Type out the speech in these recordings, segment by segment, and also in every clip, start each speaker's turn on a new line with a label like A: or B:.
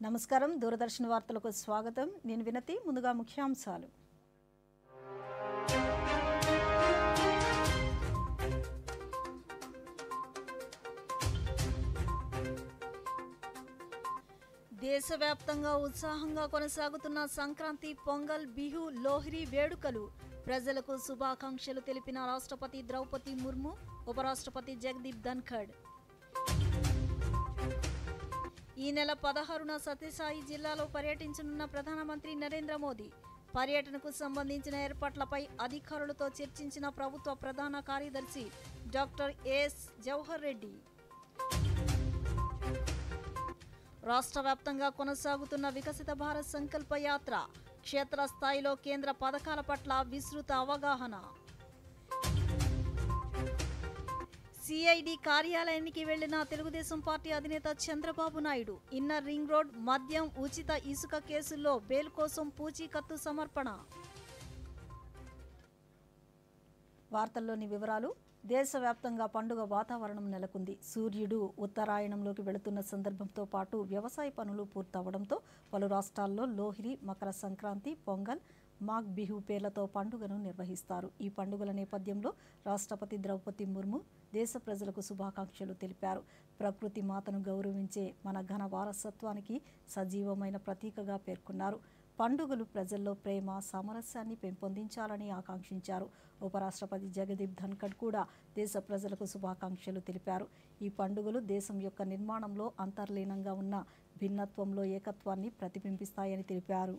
A: నమస్కారం దూరదర్శన్ వార్తలకు స్వాగతం నేను వినతి ముందుగా ముఖ్యాంశాలు దేశవ్యాప్తంగా ఉత్సాహంగా కొనసాగుతున్న సంక్రాంతి పొంగల్ బిహు లోహ్రీ వేడుకలు ప్రజలకు శుభాకాంక్షలు తెలిపిన రాష్ట్రపతి ద్రౌపది ముర్ము ఉపరాష్ట్రపతి జగదీప్ ధన్ఖడ్ ఈ నెల 16న సత్యసాయి జిల్లాలో పర్యటించనున్న ప్రధానమంత్రి నరేంద్ర మోదీ పర్యటనకు సంబంధించిన ఏర్పాట్లపై అధికారులతో చర్చించిన ప్రభుత్వ ప్రధాన కార్యదర్శి డాక్టర్ ఎస్ జవహర్ రెడ్డి రాష్ట్ర వ్యాప్తంగా కొనసాగుతున్న వికసిత భారత్ సంకల్ప యాత్ర క్షేత్రస్థాయిలో కేంద్ర పథకాల పట్ల విస్తృత అవగాహన సిఐడి కార్యాలయానికి వెళ్లిన తెలుగుదేశం పార్టీ అధినేత Chandrababu Naidu inner ring road మద్యం ఉచిత ఇసుక కేసుల్లో బెయిల్ కోసం పూచీకత్తు సమర్పణ. వార్తల్లోని వివరాలు. దేశవ్యాప్తంగా పండుగ వాతావరణం నెలకొంది. సూర్యుడు ఉత్తరాయణంలోకి వెళుతున్న సందర్భంతో పాటు వ్యవసాయ పనులు పూర్తవడంతో పలు రాష్ట్రాల్లో లోహ్రీ, మకర సంక్రాంతి, పొంగల్, మాఘ్ బిహు పేర్లతో పండుగను నిర్వహిస్తారు. ఈ పండుగల నేపథ్యంలో రాష్ట్రపతి ద్రౌపది ముర్ము దేశ ప్రజలకు శుభాకాంక్షలు తెలిపారు. ప్రకృతి మాతను గౌరవించే మన ఘన వారసత్వానికి సజీవమైన ప్రతీకగా పేర్కొన్నారు. పండుగలు ప్రజల్లో ప్రేమ, సామరస్యాన్ని పెంపొందించాలని ఆకాంక్షించారు. ఉపరాష్ట్రపతి జగదీప్ ధన్ఖడ్ కూడా దేశ ప్రజలకు శుభాకాంక్షలు తెలిపారు. ఈ పండుగలు దేశం యొక్క నిర్మాణంలో అంతర్లీనంగా ఉన్న భిన్నత్వంలో ఏకత్వాన్ని ప్రతిబింబిస్తాయని తెలిపారు.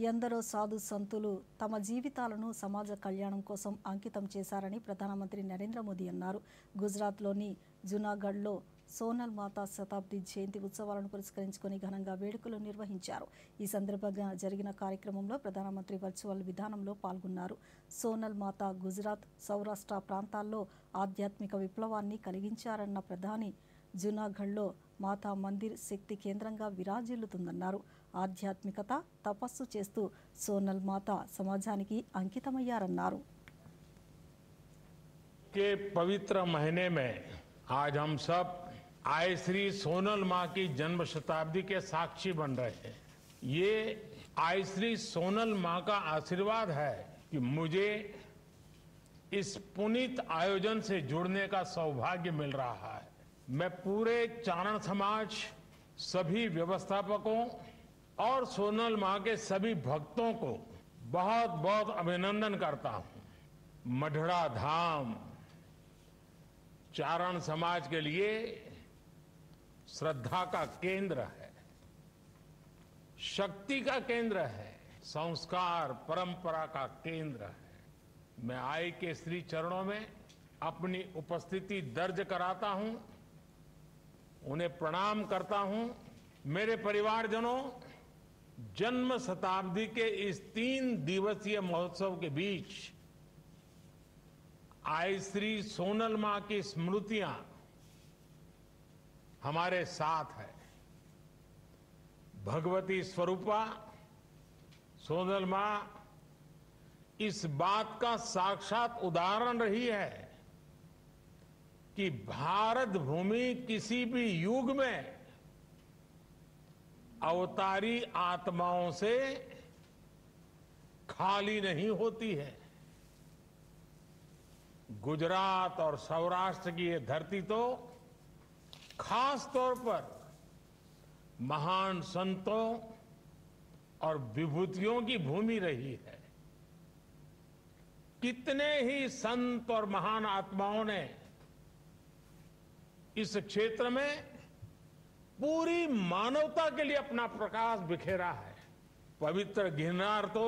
A: ఎందరో సాధు సంతులు తమ జీవితాలను సమాజ కళ్యాణం కోసం అంకితం చేశారని ప్రధానమంత్రి నరేంద్ర మోదీ అన్నారు. గుజరాత్లోని జునాగఢ్లో సోనల్ మాతా శతాబ్ది జయంతి ఉత్సవాలను పురస్కరించుకొని ఘనంగా వేడుకలు నిర్వహించారు. ఈ సందర్భంగా జరిగిన కార్యక్రమంలో ప్రధానమంత్రి వర్చువల్ విధానంలో పాల్గొన్నారు. సోనల్ మాతా గుజరాత్, సౌరాష్ట్ర ప్రాంతాల్లో ఆధ్యాత్మిక విప్లవాన్ని కలిగించారన్న ప్రధాని జునాగఢ్లో మాతా మందిర్ శక్తి కేంద్రంగా విరాజిల్లుతుందన్నారు. ఆధ్యాత్మికత, తపస్సు చేస్తూ సోనల్ మాత సమాజానికి అంకితమయ్యారన్నారు.
B: के पवित्र महीने में आज हम सब आए श्री सोनल मां की जन्म शताब्दी के साक्षी बन रहे हैं. ये आई श्री सोनल मां का आशीर्वाद है कि मुझे इस पुनीत आयोजन से जुड़ने का सौभाग्य मिल रहा है. मैं पूरे चारण समाज, सभी व्यवस्थापकों और सोनल मां के सभी भक्तों को बहुत बहुत अभिनंदन करता हूं. मढ़ड़ा धाम चारण समाज के लिए श्रद्धा का केंद्र है, शक्ति का केंद्र है, संस्कार परंपरा का केंद्र है. मैं आई के श्री चरणों में अपनी उपस्थिति दर्ज कराता हूं, उन्हें प्रणाम करता हूं. मेरे परिवारजनों, जन्म शताब्दी के इस 3 दिवसीय महोत्सव के बीच आई श्री सोनल मां की स्मृतियां हमारे साथ है. भगवती स्वरूपा सोनल मां इस बात का साक्षात उदाहरण रही है कि भारत भूमि किसी भी युग में अवतारी आत्माओं से खाली नहीं होती है. गुजरात और सौराष्ट्र की ये धरती तो खास तौर पर महान संतों और विभूतियों की भूमि रही है. कितने ही संत और महान आत्माओं ने इस क्षेत्र में पूरी मानवता के लिए अपना प्रकाश बिखेरा है. पवित्र गिरनार तो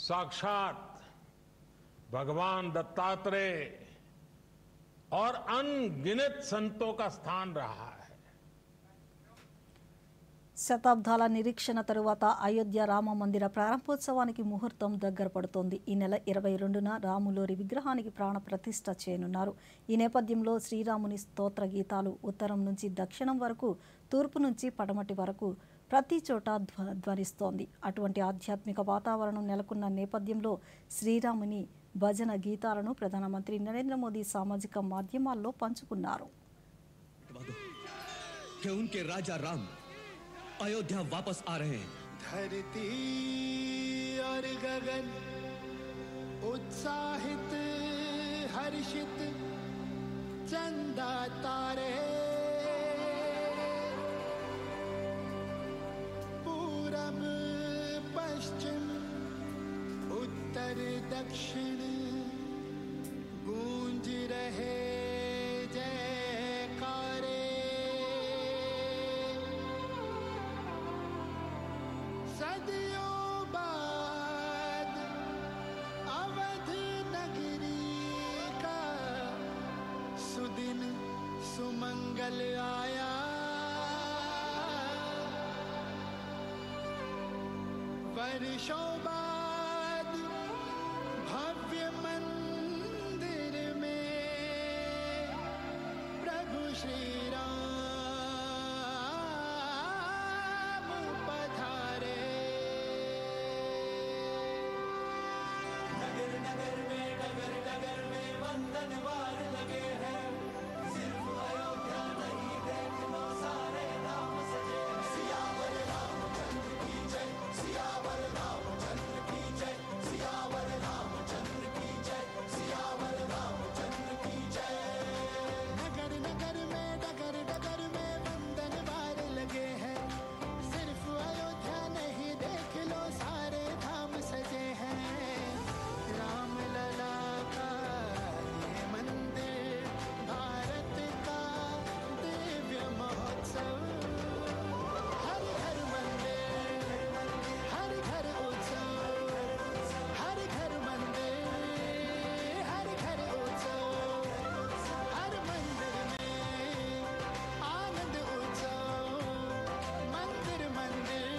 B: साक्षात भगवान दत्तात्रेय और अनगिनत संतों का स्थान रहा है.
A: శతాబ్దాల నిరీక్షణ తరువాత అయోధ్య రామ మందిర ప్రారంభోత్సవానికి ముహూర్తం దగ్గర పడుతోంది. ఈ నెల 22న రాములోరి విగ్రహానికి ప్రాణ ప్రతిష్ఠ చేయనున్నారు. ఈ నేపథ్యంలో శ్రీరాముని స్తోత్ర గీతాలు ఉత్తరం నుంచి దక్షిణం వరకు, తూర్పు నుంచి పడమటి వరకు ప్రతి చోట ధ్వనిస్తోంది. అటువంటి ఆధ్యాత్మిక వాతావరణం నెలకొన్న నేపథ్యంలో శ్రీరాముని భజన గీతాలను ప్రధానమంత్రి నరేంద్ర మోదీ సామాజిక మాధ్యమాల్లో పంచుకున్నారు.
C: कि उनके राजा राम अयोध्या वापस आ रहे हैं।
D: धरती और गगन उत्साहित हर्षित, चंदा तारे पूरब पश्चिम उत्तर दक्षिण गूंज रहे जयकारे। सदियों बाद अवध नगरी का सुदिन सुमंगल आया। वर्षों बाद भव्य मंदिर में प्रभु श्री राम पधारे। नगर नगर में डगर डगर में वंदनवार लगे हैं, सिर्फ अयोध्या नहीं देख लो सारे धाम सजे हैं। सियावर रामचंद्र की जय, सियावर रामचंद्र की जय, सियावर रामचंद्र की जय, सियावर रामचंद्र की जय। नगर नगर में डगर डगर में वंदनवार लगे हैं, सिर्फ अयोध्या नहीं देख लो सारे धाम सजे हैं। राम लला का ये मंदिर भारत का दिव्य महोत्सव। हर घर मंदिर, हर घर उत्सव, हर घर मंदिर, हर घर उत्सव, हर मंदिर में आनंद उत्सव, मंदिर मंदिर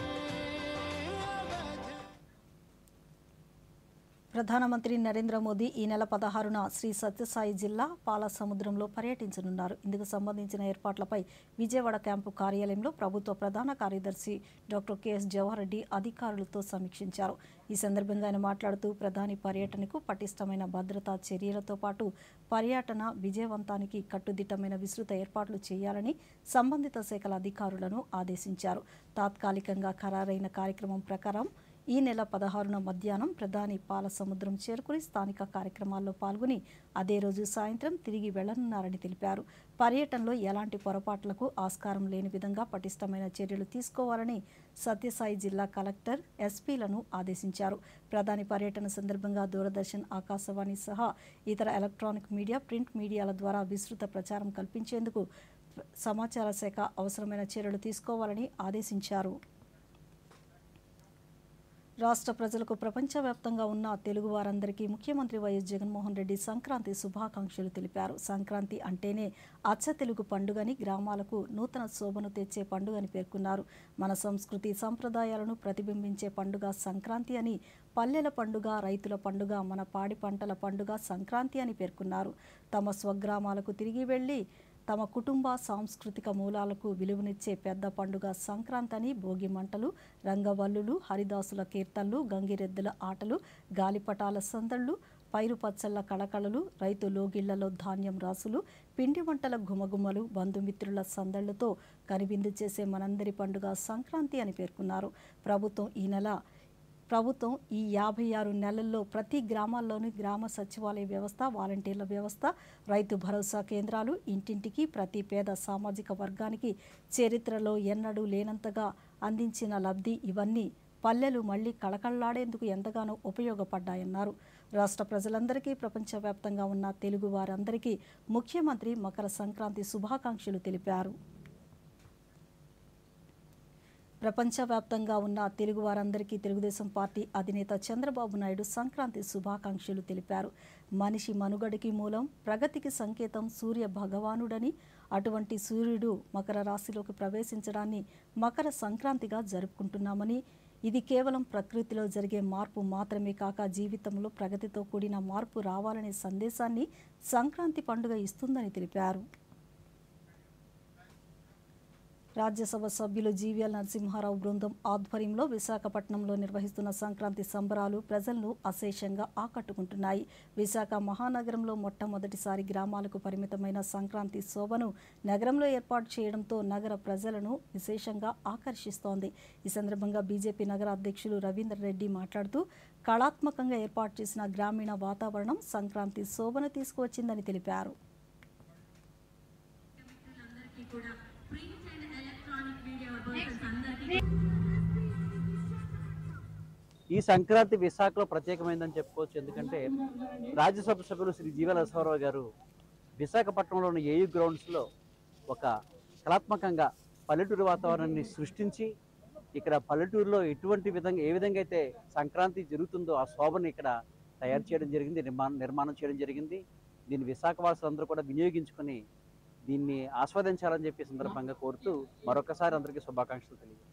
D: अवध।
A: ప్రధానమంత్రి నరేంద్ర మోదీ ఈ నెల 16న శ్రీ సత్యసాయి జిల్లా పాలసముద్రంలో పర్యటించనున్నారు. ఇందుకు సంబంధించిన ఏర్పాట్లపై విజయవాడ క్యాంపు కార్యాలయంలో ప్రభుత్వ ప్రధాన కార్యదర్శి డాక్టర్ కెఎస్ జవహర్ రెడ్డి అధికారులతో సమీక్షించారు. ఈ సందర్భంగా ఆయన మాట్లాడుతూ ప్రధాని పర్యటనకు పటిష్టమైన భద్రతా చర్యలతో పాటు పర్యటన విజయవంతానికి కట్టుదిట్టమైన విస్తృత ఏర్పాట్లు చేయాలని సంబంధిత శాఖల అధికారులను ఆదేశించారు. తాత్కాలికంగా ఖరారైన కార్యక్రమం ప్రకారం ఈ నెల 16న మధ్యాహ్నం ప్రధాని పాలసముద్రం చేరుకుని స్థానిక కార్యక్రమాల్లో పాల్గొని అదే రోజు సాయంత్రం తిరిగి వెళ్లనున్నారని తెలిపారు. పర్యటనలో ఎలాంటి పొరపాట్లకు ఆస్కారం లేని విధంగా పటిష్టమైన చర్యలు తీసుకోవాలని సత్యసాయి జిల్లా కలెక్టర్ ఎస్పీలను ఆదేశించారు. ప్రధాని పర్యటన సందర్భంగా దూరదర్శన్, ఆకాశవాణి సహా ఇతర ఎలక్ట్రానిక్ మీడియా, ప్రింట్ మీడియాల ద్వారా విస్తృత ప్రచారం కల్పించేందుకు సమాచార శాఖ అవసరమైన చర్యలు తీసుకోవాలని ఆదేశించారు. రాష్ట్ర ప్రజలకు ప్రపంచవ్యాప్తంగా ఉన్న తెలుగు వారందరికీ ముఖ్యమంత్రి వైఎస్ జగన్మోహన్ రెడ్డి సంక్రాంతి శుభాకాంక్షలు తెలిపారు. సంక్రాంతి అంటేనే అచ్చ తెలుగు పండుగని, గ్రామాలకు నూతన శోభను తెచ్చే పండుగని పేర్కొన్నారు. మన సంస్కృతి సంప్రదాయాలను ప్రతిబింబించే పండుగ సంక్రాంతి అని, పల్లెల పండుగ, రైతుల పండుగ, మన పాడి పంటల పండుగ సంక్రాంతి అని పేర్కొన్నారు. తమ స్వగ్రామాలకు తిరిగి వెళ్లి తమ కుటుంబ సాంస్కృతిక మూలాలకు విలువనిచ్చే పెద్ద పండుగ సంక్రాంతి అని, భోగి మంటలు, రంగవల్లులు, హరిదాసుల కీర్తనలు, గంగిరెద్దుల ఆటలు, గాలిపటాల సందళ్లు, పైరు పచ్చళ్ల కళకళలు, రైతు లోగిళ్లలో ధాన్యం రాసులు, పిండి వంటల గుమగుమలు, బంధుమిత్రుల సందళ్లతో కనువిందు చేసే మనందరి పండుగ సంక్రాంతి అని పేర్కొన్నారు. ప్రభుత్వం ఈ 56 నెలల్లో ప్రతి గ్రామాల్లోని గ్రామ సచివాలయ వ్యవస్థ, వాలంటీర్ల వ్యవస్థ, రైతు భరోసా కేంద్రాలు, ఇంటింటికి ప్రతి పేద సామాజిక వర్గానికి చరిత్రలో ఎన్నడూ లేనంతగా అందించిన లబ్ధి ఇవన్నీ పల్లెలు మళ్లీ కళకళలాడేందుకు ఎంతగానో ఉపయోగపడ్డాయన్నారు. రాష్ట్ర ప్రజలందరికీ, ప్రపంచవ్యాప్తంగా ఉన్న తెలుగు వారందరికీ ముఖ్యమంత్రి మకర సంక్రాంతి శుభాకాంక్షలు తెలిపారు. ప్రపంచవ్యాప్తంగా ఉన్న తెలుగు వారందరికీ తెలుగుదేశం పార్టీ అధినేత చంద్రబాబు నాయుడు సంక్రాంతి శుభాకాంక్షలు తెలిపారు. మనిషి మనుగడకి మూలం, ప్రగతికి సంకేతం సూర్య భగవానుడని, అటువంటి సూర్యుడు మకర రాశిలోకి ప్రవేశించడాన్ని మకర సంక్రాంతిగా జరుపుకుంటున్నామని, ఇది కేవలం ప్రకృతిలో జరిగే మార్పు మాత్రమే కాక జీవితంలో ప్రగతితో కూడిన మార్పు రావాలనే సందేశాన్ని సంక్రాంతి పండుగ ఇస్తుందని తెలిపారు. రాజ్యసభ సభ్యులు జీవీఎల్ నరసింహారావు బృందం ఆధ్వర్యంలో విశాఖపట్నంలో నిర్వహిస్తున్న సంక్రాంతి సంబరాలు ప్రజలను అశేషంగా ఆకట్టుకుంటున్నాయి. విశాఖ మహానగరంలో మొట్టమొదటిసారి గ్రామాలకు పరిమితమైన సంక్రాంతి శోభను నగరంలో ఏర్పాటు చేయడంతో నగర ప్రజలను విశేషంగా ఆకర్షిస్తోంది. ఈ సందర్భంగా బీజేపీ నగర అధ్యక్షులు రవీందర్ రెడ్డి మాట్లాడుతూ కళాత్మకంగా ఏర్పాటు చేసిన గ్రామీణ వాతావరణం సంక్రాంతి శోభను తీసుకువచ్చిందని తెలిపారు.
E: ఈ సంక్రాంతి విశాఖలో ప్రత్యేకమైందని చెప్పుకోవచ్చు. ఎందుకంటే రాజ్యసభ సభ్యులు శ్రీ జీవీఎల్ నరసింహారావు గారు విశాఖపట్నంలోని ఏయూ గ్రౌండ్స్లో ఒక కళాత్మకంగా పల్లెటూరు వాతావరణాన్ని సృష్టించి ఇక్కడ పల్లెటూరులో ఏ విధంగా అయితే సంక్రాంతి జరుగుతుందో ఆ శోభను ఇక్కడ తయారు చేయడం జరిగింది, నిర్మాణం చేయడం జరిగింది. దీన్ని విశాఖ వాసులందరూ కూడా వినియోగించుకొని దీన్ని ఆస్వాదించాలని చెప్పి సందర్భంగా కోరుతూ మరొకసారి అందరికీ శుభాకాంక్షలు తెలియజేస్తాను.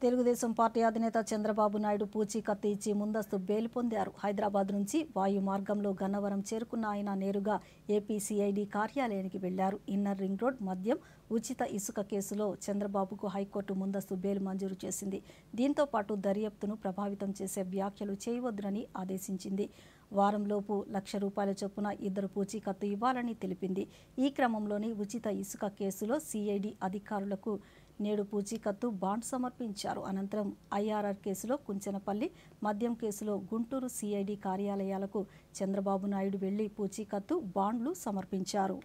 A: తెలుగుదేశం పార్టీ అధినేత చంద్రబాబు నాయుడు పూచీకత్తు ఇచ్చి ముందస్తు బెయిల్ పొందారు. హైదరాబాద్ నుంచి వాయు మార్గంలో గన్నవరం చేరుకున్న ఆయన నేరుగా ఏపీసీఐడీ కార్యాలయానికి వెళ్లారు. ఇన్నర్ రింగ్ రోడ్ మద్యం ఉచిత ఇసుక కేసులో చంద్రబాబుకు హైకోర్టు ముందస్తు బెయిల్ మంజూరు చేసింది. దీంతో పాటు దర్యాప్తును ప్రభావితం చేసే వ్యాఖ్యలు చేయవద్దునని ఆదేశించింది. వారంలోపు ₹1,00,000 చొప్పున 2 పూచీకత్తు ఇవ్వాలని తెలిపింది. ఈ క్రమంలోనే ఉచిత ఇసుక కేసులో సిఐడి అధికారులకు నేడు పూచీకత్తు బాండ్ సమర్పించారు. అనంతరం ఐఆర్ఆర్ కేసులో కుంచెనపల్లి, మద్యం కేసులో గుంటూరు సిఐడి కార్యాలయాలకు చంద్రబాబు నాయుడు వెళ్లి పూచీకత్తు బాండ్లు సమర్పించారు.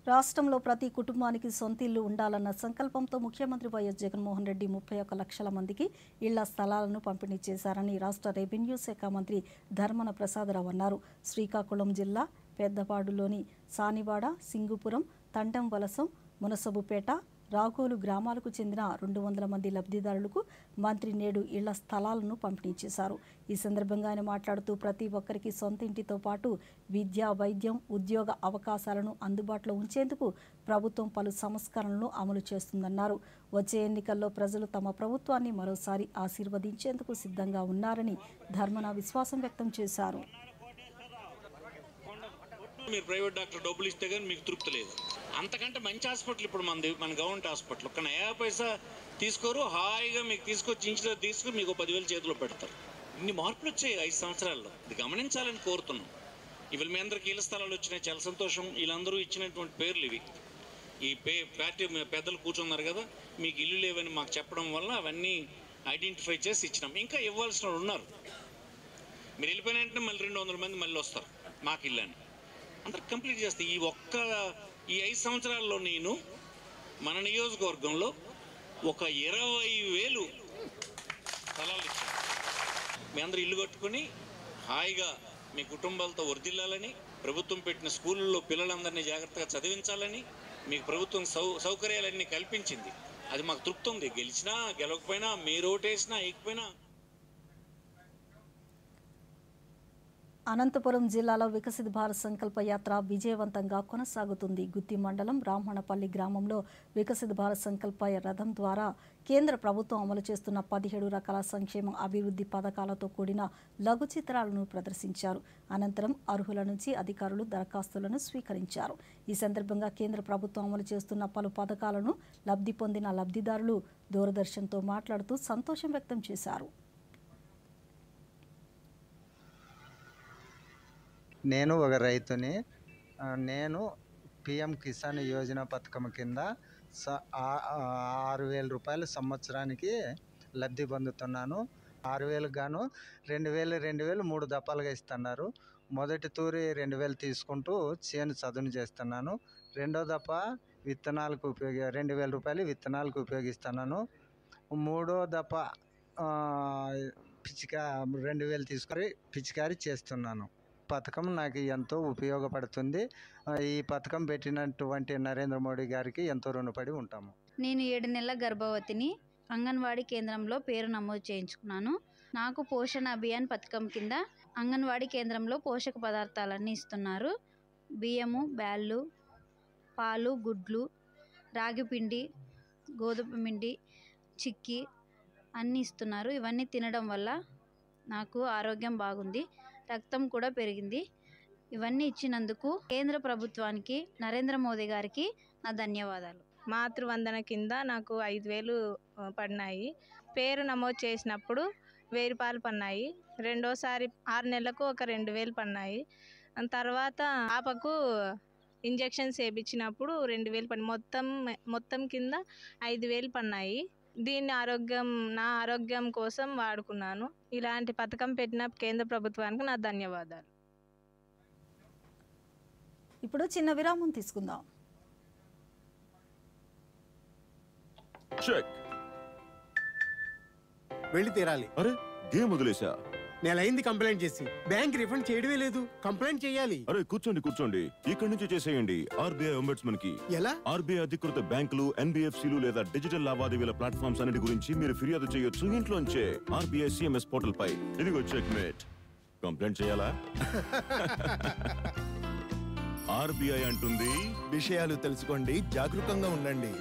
A: రాష్ట్రంలో ప్రతి కుటుంబానికి సొంత ఇల్లు ఉండాలన్న సంకల్పంతో ముఖ్యమంత్రి వైఎస్ జగన్మోహన్ రెడ్డి 31 లక్షల మందికి ఇళ్ల స్థలాలను పంపిణీ చేశారని రాష్ట్ర రెవెన్యూ శాఖ మంత్రి ధర్మన ప్రసాదరావు అన్నారు. శ్రీకాకుళం జిల్లా పెద్దపాడులోని సానివాడ, సింగుపురం, తండం వలసం, మునసబుపేట, రాగోలు గ్రామాలకు చెందిన 200 మంది లబ్ధిదారులకు మంత్రి నేడు ఇళ్ల స్థలాలను పంపిణీ చేశారు. ఈ సందర్భంగా ఆయన మాట్లాడుతూ ప్రతి ఒక్కరికి సొంత ఇంటితో పాటు విద్య, వైద్యం, ఉద్యోగ అవకాశాలను అందుబాటులో ఉంచేందుకు ప్రభుత్వం పలు సంస్కరణలను అమలు చేస్తుందన్నారు. వచ్చే ఎన్నికల్లో ప్రజలు తమ ప్రభుత్వాన్ని మరోసారి ఆశీర్వదించేందుకు సిద్ధంగా ఉన్నారని ధర్మన విశ్వాసం వ్యక్తం చేశారు.
F: మీరు ప్రైవేట్ డాక్టర్ డబ్బులు ఇస్తే కానీ మీకు తృప్తి లేదు. అంతకంటే మంచి హాస్పిటల్ ఇప్పుడు మన గవర్నమెంట్ హాస్పిటల్ ఒక్క నయా పైసా తీసుకోరు, హాయిగా మీకు తీసుకొచ్చి ఇంట్లో తీసుకుని మీకు 10,000 చేతిలో పెడతారు. ఇన్ని మార్పులు వచ్చాయి 5 సంవత్సరాల్లో. ఇది గమనించాలని కోరుతున్నాం. ఇవాళ మీ అందరికి ఇళ్ల స్థలాలు వచ్చినాయి, చాలా సంతోషం. వీళ్ళందరూ ఇచ్చినటువంటి పేర్లు ఇవి. ఈ పార్టీ పెద్దలు కూర్చున్నారు కదా, మీకు ఇల్లు లేవని మాకు చెప్పడం వల్ల అవన్నీ ఐడెంటిఫై చేసి ఇచ్చినాం. ఇంకా ఇవ్వాల్సిన వాళ్ళు ఉన్నారు. మీరు వెళ్ళిపోయిన వెంటనే మళ్ళీ 200 మంది మళ్ళీ వస్తారు మాకు ఇల్లు అని. అందరు కంప్లీట్ చేస్తే ఈ 5 సంవత్సరాల్లో నేను మన నియోజకవర్గంలో ఒక 20,000 స్థలాలు ఇచ్చాను. మీ అందరూ ఇల్లు కట్టుకుని హాయిగా మీ కుటుంబాలతో వర్ధిల్లాలని, ప్రభుత్వం పెట్టిన స్కూళ్ళలో పిల్లలందరినీ జాగ్రత్తగా చదివించాలని మీకు ప్రభుత్వం సౌకర్యాలన్నీ కల్పించింది. అది మాకు తృప్తి ఉంది. గెలిచినా గెలవకపోయినా, మీరు ఓటేసినా వేయకపోయినా.
A: అనంతపురం జిల్లాలో వికసిత్ భారత్ సంకల్ప యాత్ర విజయవంతంగా కొనసాగుతుంది. గుత్తి మండలం బ్రాహ్మణపల్లి గ్రామంలో వికసిత్ భారత్ సంకల్ప రథం ద్వారా కేంద్ర ప్రభుత్వం అమలు చేస్తున్న 17 రకాల సంక్షేమ అభివృద్ధి పథకాలతో కూడిన లఘు చిత్రాలను ప్రదర్శించారు. అనంతరం అర్హుల నుంచి అధికారులు దరఖాస్తులను స్వీకరించారు. ఈ సందర్భంగా కేంద్ర ప్రభుత్వం అమలు చేస్తున్న పలు పథకాలను లబ్ధి పొందిన లబ్ధిదారులు దూరదర్శన్తో మాట్లాడుతూ సంతోషం వ్యక్తం చేశారు.
G: నేను ఒక రైతుని. నేను పిఎం కిసాన్ యోజన పథకం కింద 6,000 రూపాయలు సంవత్సరానికి లబ్ధి పొందుతున్నాను. 6,000 గాను 2,000 3 దఫాలుగా ఇస్తున్నారు. మొదటి తూరి 2,000 తీసుకుంటూ చేను చదును చేస్తున్నాను. రెండో దఫా విత్తనాలకు 2,000 రూపాయలు విత్తనాలకు ఉపయోగిస్తున్నాను. మూడో దఫా 2,000 తీసుకొని పిచికారీ చేస్తున్నాను. పథకం నాకు ఎంతో ఉపయోగపడుతుంది. ఈ పథకం పెట్టినటువంటి నరేంద్ర మోడీ గారికి ఎంతో రుణపడి ఉంటాము.
H: నేను 7 నెలల గర్భవతిని. అంగన్వాడీ కేంద్రంలో పేరు నమోదు చేయించుకున్నాను. నాకు పోషణ అభియాన్ పథకం కింద అంగన్వాడీ కేంద్రంలో పోషక పదార్థాలన్నీ ఇస్తున్నారు. బియ్యము, బ్యాళ్ళు, పాలు, గుడ్లు, రాగి పిండి, గోధుమ పిండి, చిక్కీ అన్నీ ఇస్తున్నారు. ఇవన్నీ తినడం వల్ల నాకు ఆరోగ్యం బాగుంది, రక్తం కూడా పెరిగింది. ఇవన్నీ ఇచ్చినందుకు కేంద్ర ప్రభుత్వానికి, నరేంద్ర మోదీ గారికి నా ధన్యవాదాలు.
I: మాతృవందన కింద నాకు 5,000 పడినాయి. పేరు నమోదు చేసినప్పుడు 1,000 రూపాయలు పడినాయి. రెండోసారి 6 నెలలకు ఒక 2,000 పడినాయి. తర్వాత పాపకు ఇంజెక్షన్స్ వేయించినప్పుడు 2,000 పడి మొత్తం కింద 5,000 పడినాయి. దీన్ని నా ఆరోగ్యం కోసం వాడుకున్నాను. ఇలాంటి పథకం పెట్టిన కేంద్ర ప్రభుత్వానికి నా ధన్యవాదాలు.
A: ఇప్పుడు చిన్న విరామం తీసుకుందాం.
J: చెక్.
K: వెళ్ళి తీరాలి.
J: అరే గేమ్ వదిలేసా.
K: నెలైంది కంప్లైంట్ చేసి, బ్యాంక్ రిఫండ్ చేయడమే లేదు. కంప్లైంట్ చేయాలి.
J: అరే కూర్చోండి, ఇక్కడి నుంచి చేసేయండి. ఆర్బీఐ ఒంబడ్స్మన్ కి
K: ఎలా?
J: ఆర్బీఐ అధికృత బ్యాంకులు, ఎన్బిఎఫ్సిలు లేదా డిజిటల్ లావాదేవీల ప్లాట్ఫామ్స్ అన్నిటి గురించి మీరు ఫిర్యాదు చేయొచ్చు ఇంట్లోంచే. ఆర్బీఐ సిఎంఎస్ పోర్టల్ పై. ఇదిగో చెక్ మేట్. కంప్లైంట్ చేయాలా? ఆర్బీఐ అంటుంది,
K: విషయాలు తెలుసుకోండి, జాగరూకంగా ఉండండి.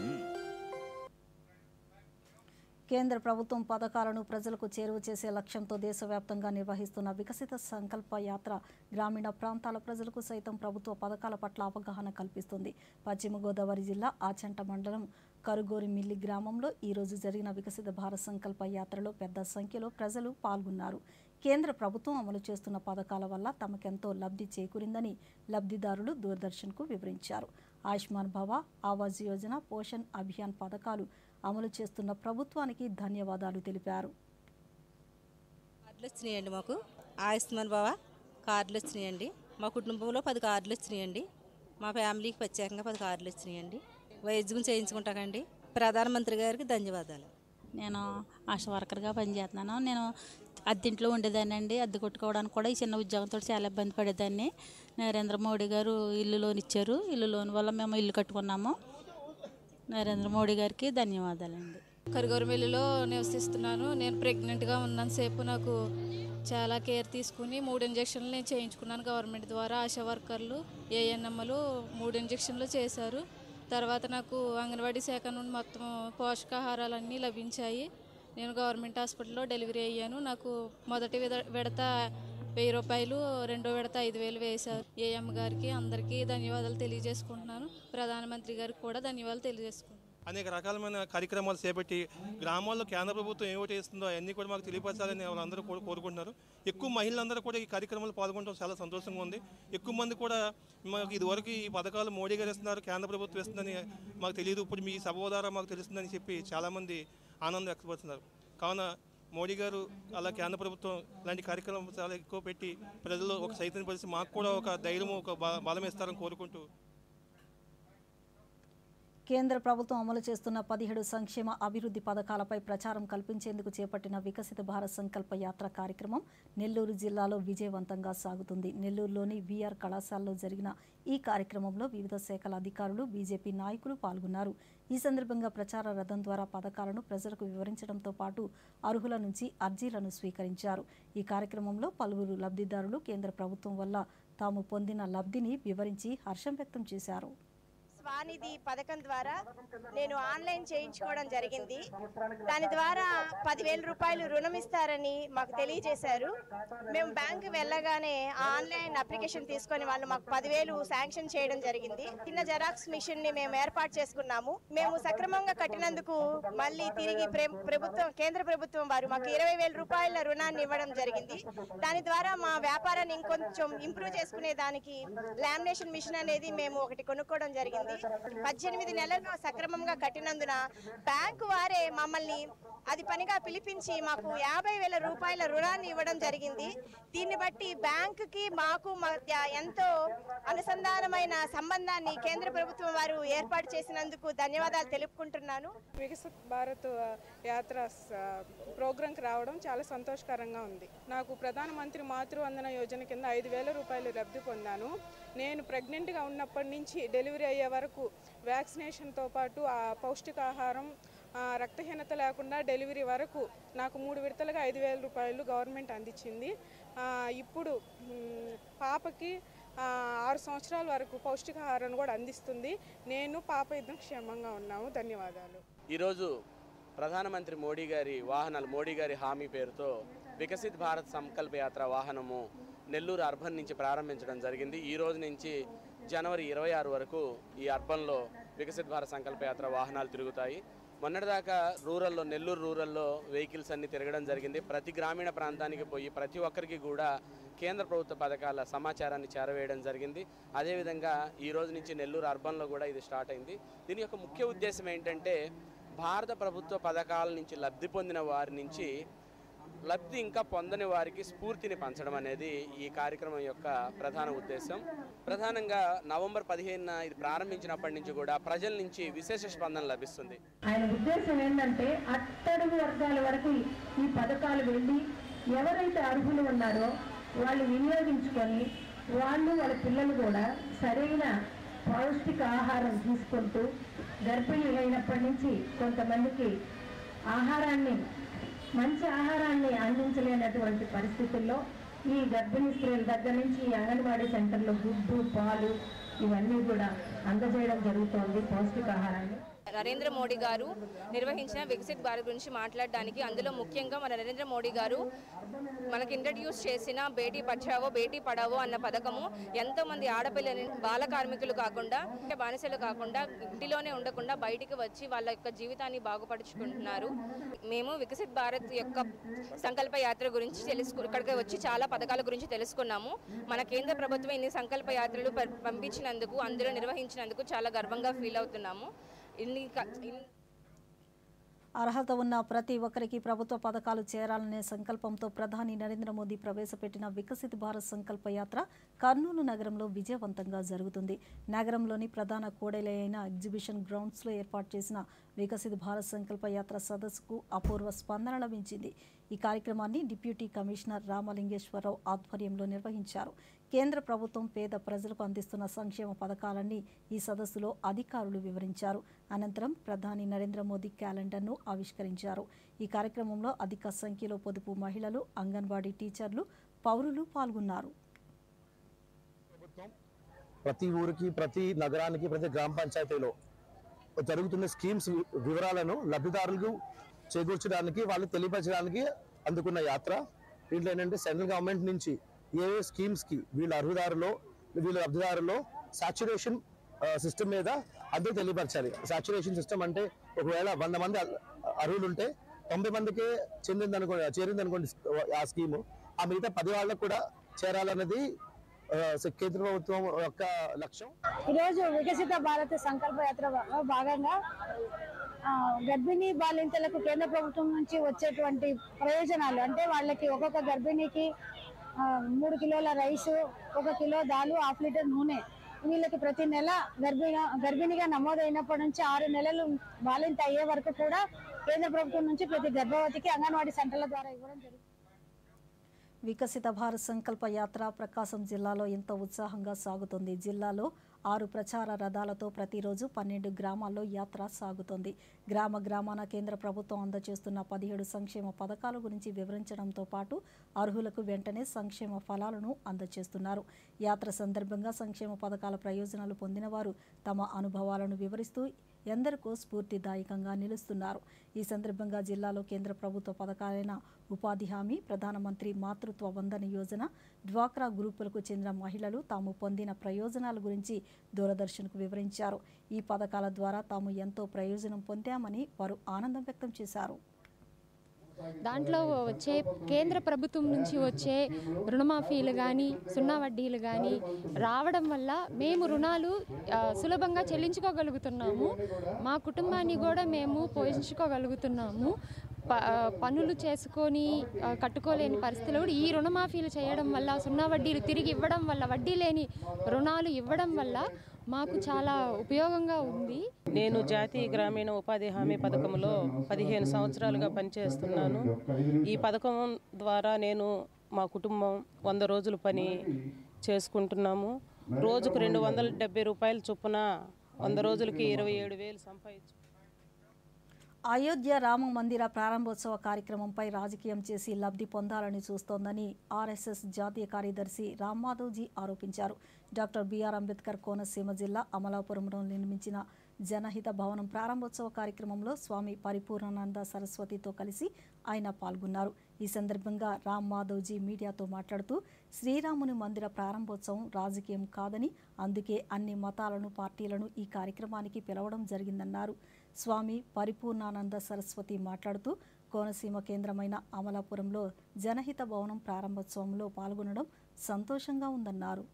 A: కేంద్ర ప్రభుత్వం పథకాలను ప్రజలకు చేరువ చేసే లక్ష్యంతో దేశవ్యాప్తంగా నిర్వహిస్తున్న వికసిత సంకల్ప యాత్ర గ్రామీణ ప్రాంతాల ప్రజలకు సైతం ప్రభుత్వ పథకాల పట్ల అవగాహన కల్పిస్తుంది. పశ్చిమ గోదావరి జిల్లా ఆచంట మండలం కరుగోరిమిల్లి గ్రామంలో ఈరోజు జరిగిన వికసిత భారత్ సంకల్ప యాత్రలో పెద్ద సంఖ్యలో ప్రజలు పాల్గొన్నారు. కేంద్ర ప్రభుత్వం అమలు చేస్తున్న పథకాల వల్ల తమకెంతో లబ్ధి చేకూరిందని లబ్ధిదారులు దూరదర్శన్కు వివరించారు. ఆయుష్మాన్ భవ, ఆవాజ్ యోజన, పోషణ్ అభియాన్ పథకాలు అమలు చేస్తున్న ప్రభుత్వానికి ధన్యవాదాలు తెలిపారు.
L: కార్డులు వచ్చినాయండి, మాకు ఆయుష్మాన్ భవ కార్డులు వచ్చినాయండి. మా కుటుంబంలో 10 కార్డులు వచ్చినాయండి. మా ఫ్యామిలీకి ప్రత్యేకంగా 10 కార్డులు వచ్చినాయండి. వైద్యం చేయించుకుంటాకండి. ప్రధానమంత్రి గారికి ధన్యవాదాలు.
M: నేను ఆశా వర్కర్గా పనిచేస్తున్నాను. నేను అద్దెంట్లో ఉండేదాన్ని అండి. అద్దె కొట్టుకోవడానికి కూడా ఈ చిన్న ఉద్యోగంతో చాలా ఇబ్బంది పడేదాన్ని. నరేంద్ర మోడీ గారు ఇల్లు లోన్ ఇచ్చారు. ఇల్లు లోన్ వల్ల మేము ఇల్లు కట్టుకున్నాము. నరేంద్ర మోడీ గారికి ధన్యవాదాలండి.
N: కరుగోరిమిల్లిలో నివసిస్తున్నాను. నేను ప్రెగ్నెంట్గా ఉన్నంతసేపు నాకు చాలా కేర్ తీసుకుని 3 ఇంజక్షన్లు నేను చేయించుకున్నాను గవర్నమెంట్ ద్వారా. ఆశా వర్కర్లు, ఏఎన్ఎంలు 3 ఇంజక్షన్లు చేశారు. తర్వాత నాకు అంగన్వాడీ శాఖ నుండి మొత్తం పోషకాహారాలన్నీ లభించాయి. నేను గవర్నమెంట్ హాస్పిటల్లో డెలివరీ అయ్యాను. నాకు మొదటి విడత 1,000 రూపాయలు, రెండో విడత 5,000 వేశారు. ఏఎం గారికి అందరికీ ధన్యవాదాలు తెలియజేసుకుంటున్నాను. ప్రధానమంత్రి గారికి కూడా ధన్యవాదాలు తెలియజేసుకుంటున్నాను.
O: అనేక రకాలమైన కార్యక్రమాలు చేపట్టి గ్రామాల్లో కేంద్ర ప్రభుత్వం ఏమిటి చేస్తుందో అవన్నీ కూడా మాకు తెలియపరచాలని వాళ్ళందరూ కోరుకుంటున్నారు. ఎక్కువ మహిళలందరూ కూడా ఈ కార్యక్రమాలు పాల్గొనడం చాలా సంతోషంగా ఉంది. ఎక్కువ మంది కూడా మాకు ఇదివరకు ఈ పథకాలు మోడీ గారు ఇస్తున్నారు, కేంద్ర ప్రభుత్వం ఇస్తుందని మాకు తెలియదు, ఇప్పుడు మీ సభ ద్వారా మాకు తెలుస్తుందని చెప్పి చాలామంది ఆనందం వ్యక్తపరుస్తున్నారు. కావున మోడీ గారు అలా కేంద్ర ప్రభుత్వం ఇలాంటి కార్యక్రమం చాలా ఎక్కువ పెట్టి ప్రజలు ఒక చైతన్య పరిచి మాకు కూడా ఒక ధైర్యం, ఒక బలం ఇస్తారని కోరుకుంటూ,
A: కేంద్ర ప్రభుత్వం అమలు చేస్తున్న 17 సంక్షేమ అభివృద్ధి పథకాలపై ప్రచారం కల్పించేందుకు చేపట్టిన వికసిత భారత్ సంకల్ప యాత్ర కార్యక్రమం నెల్లూరు జిల్లాలో విజయవంతంగా సాగుతుంది. నెల్లూరులోని వీఆర్ కళాశాలలో జరిగిన ఈ కార్యక్రమంలో వివిధ శాఖల అధికారులు, బీజేపీ నాయకులు పాల్గొన్నారు. ఈ సందర్భంగా ప్రచార రథం ద్వారా పథకాలను ప్రజలకు వివరించడంతో పాటు అర్హుల నుంచి అర్జీలను స్వీకరించారు. ఈ కార్యక్రమంలో పలువురు లబ్ధిదారులు కేంద్ర ప్రభుత్వం వల్ల తాము పొందిన లబ్ధిని వివరించి హర్షం వ్యక్తం చేశారు.
P: స్వానిధి పథకం ద్వారా నేను ఆన్లైన్ చేయించుకోవడం జరిగింది. దాని ద్వారా 10,000 రూపాయలు రుణం ఇస్తారని మాకు తెలియజేశారు. మేము బ్యాంకు వెళ్ళగానే ఆన్లైన్ అప్లికేషన్ తీసుకొని వాళ్ళు మాకు 10,000 శాంక్షన్ చేయడం జరిగింది. చిన్న జెరాక్స్ మిషన్ ని మేము ఏర్పాటు చేసుకున్నాము. మేము సక్రమంగా కట్టినందుకు మళ్ళీ తిరిగి కేంద్ర ప్రభుత్వం వారు మాకు 20,000 రూపాయల రుణాన్ని ఇవ్వడం జరిగింది. దాని ద్వారా మా వ్యాపారాన్ని ఇంకొంచెం ఇంప్రూవ్ చేసుకునే దానికి లామినేషన్ మిషన్ అనేది మేము ఒకటి కొనుక్కోవడం జరిగింది. 18 నెలలు సక్రమంగా కట్టినందున బ్యాంకు వారే మమ్మల్ని అది పనిగా పిలిపించి మాకు 50,000 రూపాయల రుణాన్ని ఇవ్వడం జరిగింది. దీన్ని బట్టి బ్యాంకుకి మాకు మధ్య ఎంతో అనుసంధానమైన సంబంధాన్ని కేంద్ర ప్రభుత్వం వారు ఏర్పాటు చేసినందుకు ధన్యవాదాలు తెలుపుకుంటున్నాను.
Q: వికసిత్ భారత్ యాత్ర ప్రోగ్రాంకి రావడం చాలా సంతోషకరంగా ఉంది. నాకు ప్రధానమంత్రి మాతృవందన యోజన కింద 5,000 రూపాయలు లబ్ధి పొందాను. నేను ప్రెగ్నెంట్గా ఉన్నప్పటి నుంచి డెలివరీ అయ్యే వరకు వ్యాక్సినేషన్తో పాటు పౌష్టికాహారం, రక్తహీనత లేకుండా డెలివరీ వరకు నాకు 3 విడతలుగా 5,000 రూపాయలు గవర్నమెంట్ అందించింది. ఇప్పుడు పాపకి 6 సంవత్సరాల వరకు పౌష్టికాహారాన్ని కూడా అందిస్తుంది. నేను పాప ఇద్దరం క్షేమంగా ఉన్నాము. ధన్యవాదాలు.
R: ఈరోజు ప్రధానమంత్రి మోడీ గారి వాహనాలు, మోడీ గారి హామీ పేరుతో వికసిత్ భారత్ సంకల్ప యాత్ర వాహనము నెల్లూరు అర్బన్ నుంచి ప్రారంభించడం జరిగింది. ఈ రోజు నుంచి జనవరి 26 వరకు ఈ అర్బన్లో వికసిత్ భారత్ సంకల్ప యాత్ర వాహనాలు తిరుగుతాయి. మొన్నటిదాకా రూరల్లో, నెల్లూరు రూరల్లో వెహికల్స్ అన్ని తిరగడం జరిగింది. ప్రతి గ్రామీణ ప్రాంతానికి పోయి ప్రతి ఒక్కరికి కూడా కేంద్ర ప్రభుత్వ పథకాల సమాచారాన్ని చేరవేయడం జరిగింది. అదేవిధంగా ఈ రోజు నుంచి నెల్లూరు అర్బన్లో కూడా ఇది స్టార్ట్ అయింది. దీని యొక్క ముఖ్య ఉద్దేశం ఏంటంటే భారత ప్రభుత్వ పథకాల నుంచి లబ్ధి పొందిన వారి నుంచి లబ్ధి ఇంకా పొందని వారికి స్ఫూర్తిని పంచడం అనేది ఈ కార్యక్రమం యొక్క ప్రధాన ఉద్దేశం. ప్రధానంగా నవంబర్ 15న ఇది ప్రారంభించినప్పటి నుంచి కూడా ప్రజల నుంచి విశేష స్పందన లభిస్తుంది.
S: ఆయన ఉద్దేశం ఏంటంటే అట్టడుగు వర్గాల వరకు ఈ పథకాలు వెళ్ళి ఎవరైతే అర్హులు ఉన్నారో వాళ్ళు వినియోగించుకొని వాళ్ళు వాళ్ళ పిల్లలు కూడా సరైన పౌష్టిక ఆహారం తీసుకుంటూ గర్భిణీ అయినప్పటి నుంచి కొంతమందికి మంచి ఆహారాన్ని అందించలేనటువంటి పరిస్థితుల్లో ఈ గర్భిణీ స్త్రీల దగ్గర నుంచి అంగన్వాడీ సెంటర్లో గుడ్డు, పాలు ఇవన్నీ కూడా అందజేయడం జరుగుతోంది, పౌష్టికాహారాన్ని.
T: నరేంద్ర మోడీ గారు నిర్వహించిన వికసిత్ భారత్ గురించి మాట్లాడడానికి, అందులో ముఖ్యంగా మన నరేంద్ర మోడీ గారు మనకి ఇంట్రడ్యూస్ చేసిన బేటీ బచావో బేటీ పడావో అన్న పథకము ఎంతోమంది ఆడపిల్లని బాల కార్మికులు కాకుండా, బానిసలు కాకుండా, ఇంటిలోనే ఉండకుండా బయటికి వచ్చి వాళ్ళ యొక్క జీవితాన్ని బాగుపరుచుకుంటున్నారు. మేము వికసిత్ భారత్ యొక్క సంకల్ప యాత్ర గురించి ఇక్కడికి వచ్చి చాలా పథకాల గురించి తెలుసుకున్నాము. మన కేంద్ర ప్రభుత్వం ఇన్ని సంకల్ప యాత్రలు పంపించినందుకు, అందులో నిర్వహించినందుకు చాలా గర్వంగా ఫీల్ అవుతున్నాము.
A: అర్హత ఉన్న ప్రతి ఒక్కరికి ప్రభుత్వ పథకాలు చేరాలనే సంకల్పంతో ప్రధాని నరేంద్ర మోదీ ప్రవేశపెట్టిన వికసిత్ భారత్ సంకల్ప యాత్ర కర్నూలు నగరంలో విజయవంతంగా జరుగుతుంది. నగరంలోని ప్రధాన కూడలి ఎగ్జిబిషన్ గ్రౌండ్స్లో ఏర్పాటు చేసిన వికసిత్ భారత్ సంకల్ప యాత్ర సదస్సుకు అపూర్వ స్పందన లభించింది. ఈ కార్యక్రమాన్ని డిప్యూటీ కమిషనర్ రామలింగేశ్వరరావు ఆధ్వర్యంలో నిర్వహించారు. కేంద్ర ప్రభుత్వం పేద ప్రజలకు అందిస్తున్న సంక్షేమ పథకాలన్నీ ఈ సదస్సులో అధికారులు వివరించారు. అనంతరం ప్రధాని నరేంద్ర మోదీ క్యాలెండర్ను ఆవిష్కరించారు. ఈ కార్యక్రమంలో అధిక సంఖ్యలో పొదుపు మహిళలు, అంగన్వాడీ టీచర్లు, పౌరులు పాల్గొన్నారు.
U: ప్రతి ఊరికి, ప్రతి నగరానికి, ప్రతి గ్రామ పంచాయతీలో జరుగుతున్న స్కీమ్స్ వివరాలను లబ్ధిదారులకు చేకూర్చడానికి, వాళ్ళు తెలియపరచడానికి అందుకున్న యాత్ర. దీంట్లో ఏంటంటే సెంట్రల్ గవర్నమెంట్ నుంచి ఏ స్కీమ్స్కి వీళ్ళ లబ్ధిదారులో సాచురేషన్ సిస్టమ్ మీద అందరూ తెలియపరచాలి. సాచురేషన్ సిస్టమ్ అంటే ఒకవేళ 100 మంది అర్హులు ఉంటే 90 మందికే చేరిందనుకోండి ఆ స్కీము, ఆ మిగతా 10 వాళ్ళకు కూడా చేరాలన్నది కేంద్ర ప్రభుత్వం యొక్క లక్ష్యం.
S: ఈరోజు వికసిత భారత సంకల్ప యాత్ర భాగంగా గర్భిణీ బాలింతలకు కేంద్ర ప్రభుత్వం నుంచి వచ్చేటువంటి ప్రయోజనాలు అంటే వాళ్ళకి ఒక్కొక్క గర్భిణీకి 3 కిలోల రైసు, 1 కిలో దాలు, 1/2 లీటర్ నూనె వీళ్ళకి ప్రతి నెల గర్భిణిగా నమోదైనప్పటి నుంచి 6 నెలలు బాలింత అయ్యే వరకు కూడా కేంద్ర ప్రభుత్వం నుంచి ప్రతి గర్భవతికి అంగన్వాడీ సెంటర్ల ద్వారా ఇవ్వడం జరుగుతుంది.
A: వికసిత భారత్ సంకల్ప యాత్ర ప్రకాశం జిల్లాలో ఎంతో ఉత్సాహంగా సాగుతోంది. జిల్లాలో 6 ప్రచార రథాలతో ప్రతిరోజు 12 గ్రామాల్లో యాత్ర సాగుతోంది. గ్రామాన కేంద్ర ప్రభుత్వం అందజేస్తున్న 17 సంక్షేమ పథకాల గురించి వివరించడంతో పాటు అర్హులకు వెంటనే సంక్షేమ ఫలాలను అందజేస్తున్నారు. యాత్ర సందర్భంగా సంక్షేమ పథకాల ప్రయోజనాలు పొందిన వారు తమ అనుభవాలను వివరిస్తూ ఎందరికో స్ఫూర్తిదాయకంగా నిలుస్తున్నారు. ఈ సందర్భంగా జిల్లాలో కేంద్ర ప్రభుత్వ పథకాలైన ఉపాధి హామీ, ప్రధానమంత్రి మాతృత్వ వందన యోజన, డ్వాక్రా గ్రూపులకు చెందిన మహిళలు తాము పొందిన ప్రయోజనాల గురించి దూరదర్శన్కు వివరించారు. ఈ పథకాల ద్వారా తాము ఎంతో ప్రయోజనం పొందామని వారు ఆనందం వ్యక్తం చేశారు.
V: దాంట్లో వచ్చే కేంద్ర ప్రభుత్వం నుంచి వచ్చే రుణమాఫీలు కానీ, సున్నా వడ్డీలు కానీ రావడం వల్ల మేము రుణాలు సులభంగా చెల్లించుకోగలుగుతున్నాము. మా కుటుంబాన్ని కూడా మేము పోషించుకోగలుగుతున్నాము. పనులు చేసుకొని కట్టుకోలేని పరిస్థితులు కూడా ఈ రుణమాఫీలు చేయడం వల్ల, సున్నా వడ్డీలు తిరిగి ఇవ్వడం వల్ల, వడ్డీ లేని రుణాలు ఇవ్వడం వల్ల మాకు చాలా ఉపయోగంగా ఉంది.
W: నేను జాతీయ గ్రామీణ ఉపాధి హామీ పథకంలో 15 సంవత్సరాలుగా పనిచేస్తున్నాను. ఈ పథకం ద్వారా నేను మా కుటుంబం 100 రోజులు పని చేసుకుంటున్నాము. రోజుకు 270 రూపాయల చొప్పున 100 రోజులకి 27,000 సంపాదించు.
A: అయోధ్య రామ మందిర ప్రారంభోత్సవ కార్యక్రమంపై రాజకీయం చేసి లబ్ధి పొందాలని చూస్తోందని ఆర్ఎస్ఎస్ జాతీయ కార్యదర్శి రామ్ మాధవ్జీ ఆరోపించారు. డాక్టర్ బిఆర్ అంబేద్కర్ కోనసీమ జిల్లా అమలాపురంలో నిర్మించిన జనహిత భవనం ప్రారంభోత్సవ కార్యక్రమంలో స్వామి పరిపూర్ణానంద సరస్వతితో కలిసి ఆయన పాల్గొన్నారు. ఈ సందర్భంగా రామ్ మాధవ్జీ మీడియాతో మాట్లాడుతూ శ్రీరాముని మందిర ప్రారంభోత్సవం రాజకీయం కాదని, అందుకే అన్ని మతాలను పార్టీలను ఈ కార్యక్రమానికి పిలవడం జరిగిందన్నారు. స్వామి పరిపూర్ణానంద సరస్వతి మాట్లాడుతూ కోనసీమ కేంద్రమైన అమలాపురంలో జనహిత భవనం ప్రారంభోత్సవంలో పాల్గొనడం సంతోషంగా ఉందన్నారు.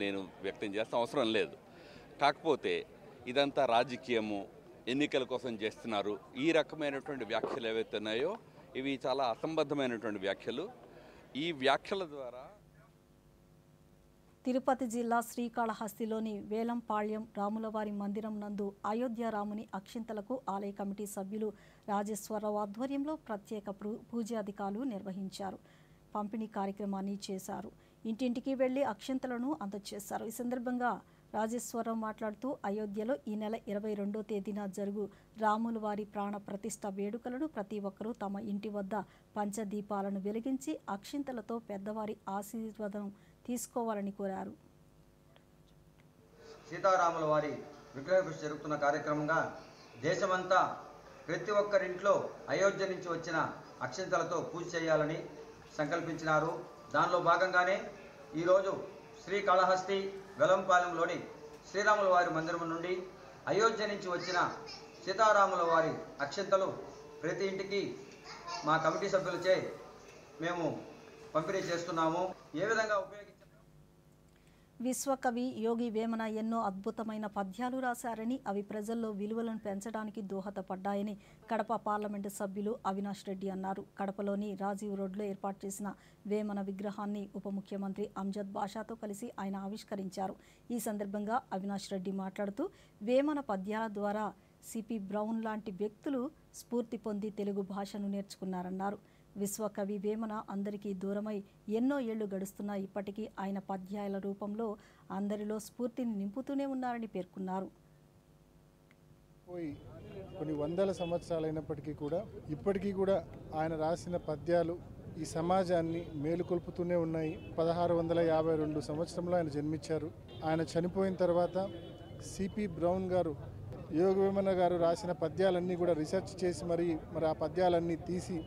B: నేను వ్యక్తం చేస్తా అవసరం లేదు, కాకపోతే ఇదంతా రాజకీయము, ఎన్నికల కోసం చేస్తున్నారు. ఈ రకమైనటువంటి వ్యాఖ్యలు ఏవైతే ఉన్నాయో ఇవి చాలా అసంబద్ధమైనటువంటి వ్యాఖ్యలు. ఈ వ్యాఖ్యల ద్వారా
A: తిరుపతి జిల్లా శ్రీకాళహస్తిలోని వేలంపాళ్యం రాములవారి మందిరం నందు అయోధ్య రాముని అక్షింతలకు ఆలయ కమిటీ సభ్యులు రాజేశ్వరరావు ఆధ్వర్యంలో ప్రత్యేక పూజాధికారులు నిర్వహించారు. పంపిణీ కార్యక్రమాన్ని చేశారు. ఇంటింటికి వెళ్లి అక్షింతలను అందజేశారు. ఈ సందర్భంగా రాజేశ్వరరావు మాట్లాడుతూ అయోధ్యలో ఈ నెల 22వ తేదీన జరుగు రాముల వారి ప్రాణ ప్రతిష్ఠ వేడుకలను ప్రతి ఒక్కరూ తమ ఇంటి వద్ద పంచదీపాలను వెలిగించి అక్షింతలతో పెద్దవారి ఆశీర్వాదం తీసుకోవాలని కోరారు.
C: సీతారాముల వారి విగ్రహ ప్రతిష్ఠ జరుగుతున్న కార్యక్రమంగా దేశమంతా ప్రతి ఒక్కరింట్లో అయోధ్య నుంచి వచ్చిన అక్షింతలతో పూజ చేయాలని సంకల్పించినారు. దానిలో భాగంగానే ఈరోజు శ్రీకాళహస్తి వెలంపాలెంలోని శ్రీరాముల వారి మందిరం నుండి అయోధ్య నుంచి వచ్చిన సీతారాముల వారి అక్షింతలు ప్రతి ఇంటికి మా కమిటీ సభ్యులచే మేము పంపిణీ చేస్తున్నాము. ఏ విధంగా
A: విశ్వకవి యోగి వేమన ఎన్నో అద్భుతమైన పద్యాలు రాశారని, అవి ప్రజల్లో విలువలను పెంచడానికి దోహదపడ్డాయని కడప పార్లమెంటు సభ్యులు అవినాష్ రెడ్డి అన్నారు. కడపలోని రాజీవ్ రోడ్లో ఏర్పాటు చేసిన వేమన విగ్రహాన్ని ఉప ముఖ్యమంత్రి అంజద్ బాషాతో కలిసి ఆయన ఆవిష్కరించారు. ఈ సందర్భంగా అవినాష్ రెడ్డి మాట్లాడుతూ వేమన పద్యాల ద్వారా సిపి బ్రౌన్ లాంటి వ్యక్తులు స్ఫూర్తి పొంది తెలుగు భాషను నేర్చుకున్నారన్నారు. విశ్వకవి వేమన అందరికీ దూరమై ఎన్నో ఏళ్లు గడుస్తున్నా ఇప్పటికీ ఆయన పద్యాల రూపంలో అందరిలో స్ఫూర్తిని నింపుతూనే ఉన్నారని పేర్కొన్నారు.
D: కొన్ని వందల సంవత్సరాలైనప్పటికీ కూడా ఇప్పటికీ కూడా ఆయన రాసిన పద్యాలు ఈ సమాజాన్ని మేలుకొల్పుతూనే ఉన్నాయి. 1652 సంవత్సరంలో ఆయన జన్మించారు. ఆయన చనిపోయిన తర్వాత సిపి బ్రౌన్ గారు యోగి వేమన గారు రాసిన పద్యాలన్నీ కూడా రీసెర్చ్ చేసి మరి ఆ పద్యాలన్నీ తీసి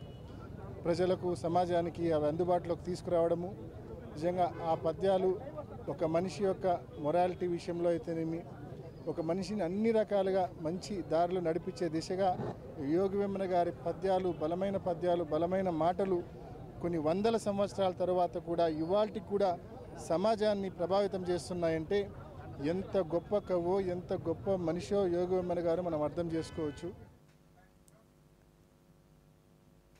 D: ప్రజలకు సమాజానికి అవి అందుబాటులోకి తీసుకురావడము, నిజంగా ఆ పద్యాలు ఒక మనిషి యొక్క మొరాలిటీ విషయంలో అయితేనేమి, ఒక మనిషిని అన్ని రకాలుగా మంచి దారిలో నడిపించే దిశగా యోగి వేమన గారి పద్యాలు, బలమైన మాటలు కొన్ని వందల సంవత్సరాల తర్వాత కూడా ఇవాల్టికి కూడా సమాజాన్ని ప్రభావితం చేస్తున్నాయంటే ఎంత గొప్ప కవో, ఎంత గొప్ప మనిషో యోగి వేమన గారు మనం అర్థం చేసుకోవచ్చు.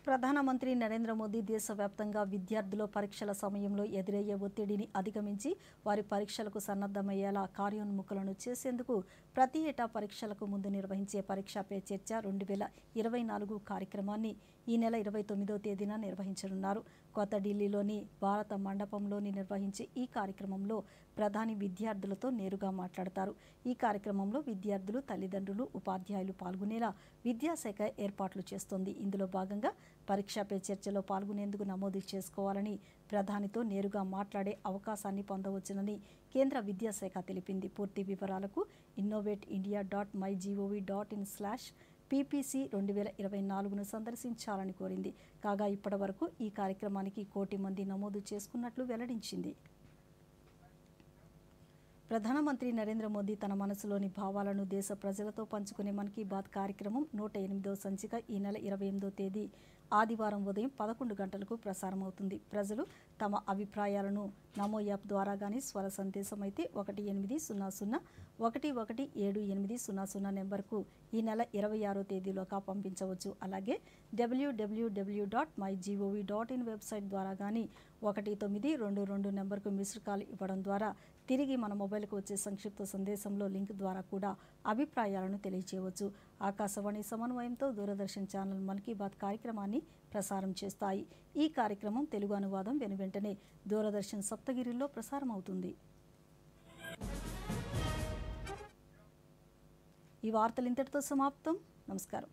A: ప్రధానమంత్రి నరేంద్ర మోదీ దేశవ్యాప్తంగా విద్యార్థుల పరీక్షల సమయంలో ఎదురయ్యే ఒత్తిడిని అధిగమించి వారి పరీక్షలకు సన్నద్ధమయ్యేలా కార్యోన్ముఖులను చేసేందుకు ప్రతి ఏటా పరీక్షలకు ముందు నిర్వహించే పరీక్షా పే చర్చ 2024 కార్యక్రమాన్ని ఈ నెల 29వ తేదీన నిర్వహించనున్నారు. కొత్త ఢిల్లీలోని భారత మండపంలోని నిర్వహించే ఈ కార్యక్రమంలో ప్రధాని విద్యార్థులతో నేరుగా మాట్లాడతారు. ఈ కార్యక్రమంలో విద్యార్థులు, తల్లిదండ్రులు, ఉపాధ్యాయులు పాల్గొనేలా విద్యాశాఖ ఏర్పాట్లు చేస్తోంది. ఇందులో భాగంగా పరీక్షా పే చర్చలో పాల్గొనేందుకు నమోదు చేసుకోవాలని, ప్రధానితో నేరుగా మాట్లాడే అవకాశాన్ని పొందవచ్చునని కేంద్ర విద్యాశాఖ తెలిపింది. పూర్తి వివరాలకు innovate.mygov.in/PPC 2024ను సందర్శించాలని కోరింది. కాగా ఇప్పటి వరకు ఈ కార్యక్రమానికి 1 కోటి మంది నమోదు చేసుకున్నట్లు వెల్లడించింది. ప్రధానమంత్రి నరేంద్ర మోదీ తన మనసులోని భావాలను దేశ ప్రజలతో పంచుకునే మన్ కీ బాత్ కార్యక్రమం 108వ సంచిక ఈ నెల 28వ తేదీ ఆదివారం ఉదయం 11 గంటలకు ప్రసారమవుతుంది. ప్రజలు తమ అభిప్రాయాలను నమో యాప్ ద్వారా కానీ, స్వర సందేశం అయితే 1800-117800 నెంబర్కు ఈ నెల 26వ తేదీలోగా పంపించవచ్చు. అలాగే www.mygov.in వెబ్సైట్ ద్వారా కానీ 1922 నెంబర్కు మిస్డ్ కాల్ ఇవ్వడం ద్వారా తిరిగి మన మొబైల్కు వచ్చే సంక్షిప్త సందేశంలో లింక్ ద్వారా కూడా అభిప్రాయాలను తెలియజేయవచ్చు. ఆకాశవాణి సమన్వయంతో దూరదర్శన్ ఛానల్ మన్ కీ బాత్ కార్యక్రమాన్ని ప్రసారం చేస్తాయి. ఈ కార్యక్రమం తెలుగు అనువాదం వెనువెంటనే దూరదర్శన్ సప్తగిరిలో ప్రసారం అవుతుంది. ఈ వార్తలు ఇంతటితో సమాప్తం. నమస్కారం.